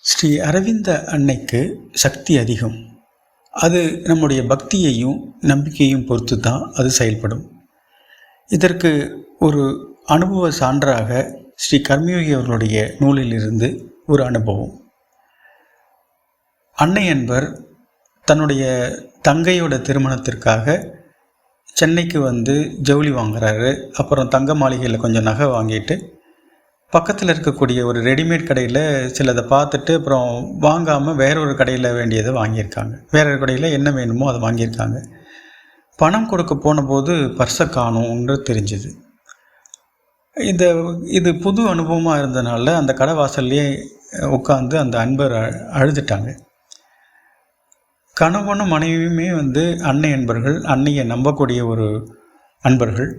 ஸ்ரீ அரவிந்த அன்னைக்கு சக்தி அதிகம். அது நம்முடைய பக்தியையும் நம்பிக்கையும் பொறுத்து தான் அது செயல்படும். இதற்கு ஒரு அனுபவ சான்றாக ஸ்ரீ கர்மயோகி அவர்களுடைய நூலிலிருந்து ஒரு அனுபவம். அன்னை என்பவர் தன்னுடைய தங்கையோட திருமணத்திற்காக சென்னைக்கு வந்து ஜவுளி வாங்குறாரு. அப்புறம் தங்க மாளிகையில் கொஞ்சம் நகை வாங்கிட்டு பக்கத்தில் இருக்கக்கூடிய ஒரு ரெடிமேட் கடையில் சிலதை பார்த்துட்டு அப்புறம் வாங்காமல் வேற ஒரு கடையில் வேண்டியதை வாங்கியிருக்காங்க. வேற ஒரு கடையில் என்ன வேணுமோ அதை வாங்கியிருக்காங்க. பணம் கொடுக்க போன போது பர்ஸை காணும்னு தெரிஞ்சுது. இது புது அனுபவமாக இருந்ததுனால அந்த கடை வாசல்லையே உட்காந்து அந்த அன்பர் அழுதுட்டாங்க. கணவனும் மனைவியுமே வந்து அன்னை அன்பர்கள், அன்னையை நம்பக்கூடிய ஒரு அன்பர்கள்.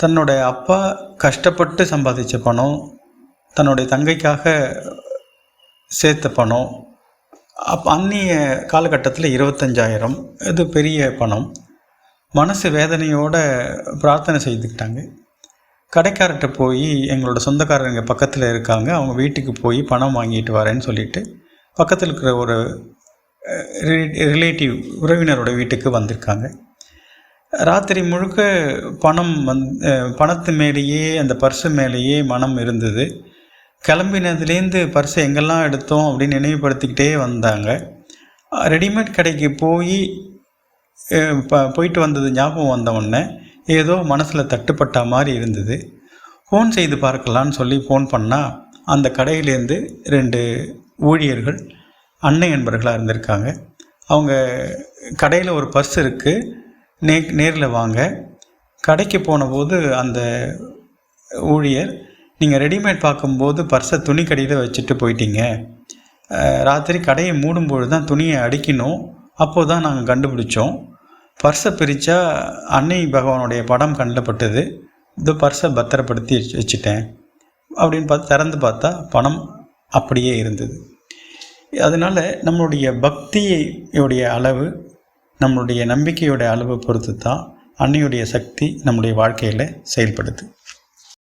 தன்னோட அப்பா கஷ்டப்பட்டு சம்பாதிச்ச பணம், தன்னுடைய தங்கைக்காக சேர்த்த பணம், அன்னிய காலகட்டத்தில் 25,000, இது பெரிய பணம். மனசு வேதனையோடு பிரார்த்தனை செய்துக்கிட்டாங்க. கடைக்காரர்கிட்ட போய் எங்களோட சொந்தக்காரங்க பக்கத்தில் இருக்காங்க, அவங்க வீட்டுக்கு போய் பணம் வாங்கிட்டு வரேன்னு சொல்லிட்டு பக்கத்தில் இருக்கிற ஒரு ரிலேட்டிவ் உறவினரோட வீட்டுக்கு வந்திருக்காங்க. ராத்திரி முழுக்க பணத்து மேலேயே அந்த பர்ஸு மேலேயே மனம் இருந்தது. கிளம்பினதுலேருந்து பர்ஸை எங்கெல்லாம் எடுத்தோம் அப்படின்னு நினைவுபடுத்திக்கிட்டே வந்தாங்க. ரெடிமேட் கடைக்கு போயிட்டு வந்தது ஞாபகம் வந்தவுடனே ஏதோ மனசில் தட்டுப்பட்ட மாதிரி இருந்தது. ஃபோன் செய்து பார்க்கலான்னு சொல்லி ஃபோன் பண்ணால் அந்த கடையிலேருந்து 2 ஊழியர்கள் அன்னை அன்பர்களாக இருந்திருக்காங்க. அவங்க கடையில் ஒரு பர்ஸ் இருக்குது, நேரில் வாங்க. கடைக்கு போன போது அந்த ஊழியர், நீங்கள் ரெடிமேட் பார்க்கும்போது பர்ஸை துணி கடையில் வச்சுட்டு போயிட்டீங்க, ராத்திரி கடையை மூடும்போது தான் துணியை அடிக்கணும், அப்போது தான் நாங்கள் கண்டுபிடிச்சோம். பர்ஸை பிரித்தா அன்னை பகவானுடைய படம் கண்ணில் பட்டது, இது பர்ஸை பத்திரப்படுத்தி வச்சுட்டேன் அப்படின்னு திறந்து பார்த்தா பணம் அப்படியே இருந்தது. அதனால் நம்மளுடைய பக்தியுடைய அளவு, நம்மளுடைய நம்பிக்கையோட அளவு பொறுத்து தான் அன்னையுடைய சக்தி நம்முடைய வாழ்க்கையில் செயல்படுது.